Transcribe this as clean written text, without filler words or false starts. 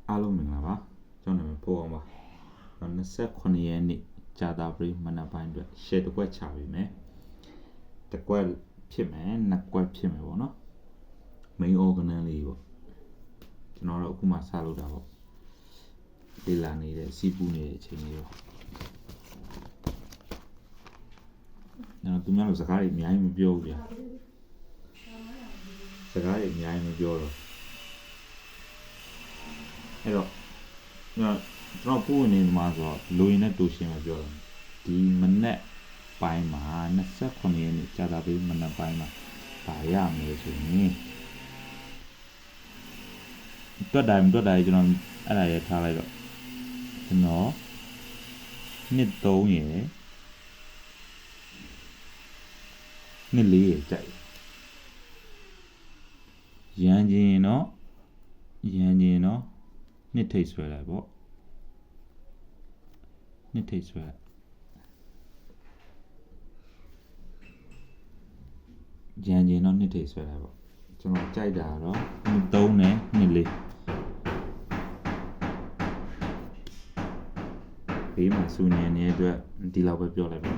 အားလုံးမင်္ဂလာပါကျွန်တော်နာမည်ဖိုးအောင်ပါ29ရက်နေ့ကြာသပတေးမနက်ပိုင်းအတွက် share တစ်ခွက်ချပေးမယ်တစ်ခွက်ဖြစ်မယ်နှစ်ခွက်ဖြစ်မယ်ပေါ့နော် main organelle လေးပေါ့ကျွန်တော်တို့အခုမှစလုပ်တာပေါ့လေ့လာနေတဲ့စီးပူးနေတဲ့အချိန်လေးပေါ့သူများတို့စကားတွေအများကြီးမပြောဘူးဗျာစကားတွေအများကြီးမပြောတော့အဲ့တော့ကျွန်တော်ပို့နေမှာဆိုတော့လူရင်းနဲ့တူရှင်မပြောတော့ဒီမနေ့ပိုင်းမှာ29ရက်နေ့ကြာသပတေးမနေ့ပိုင်းမှာပါရမယ်ဆိုရင်တွက်တိုင်းကျွန်တော်အဲ့ဒါရထားလိုက်တော့ကျွန်တော်နှစ်3ရယ်နှစ်4ရယ်ကြိုက်ရန်ချင်းနော်နှစ်ထိတ်ဆွဲလိုက်ပေါ့နှစ်ထိတ်ဆွဲရန်ချင်းတော့နှစ်ထိတ်ဆွဲလိုက်ပေါ့ကျွန်တော်ကြိုက်တာတော့နှစ်3နဲ့နှစ်4ဘေးမှာစူညံနေတဲ့အတွက်ဒီလောက်ပဲပြောလိုက်ပါ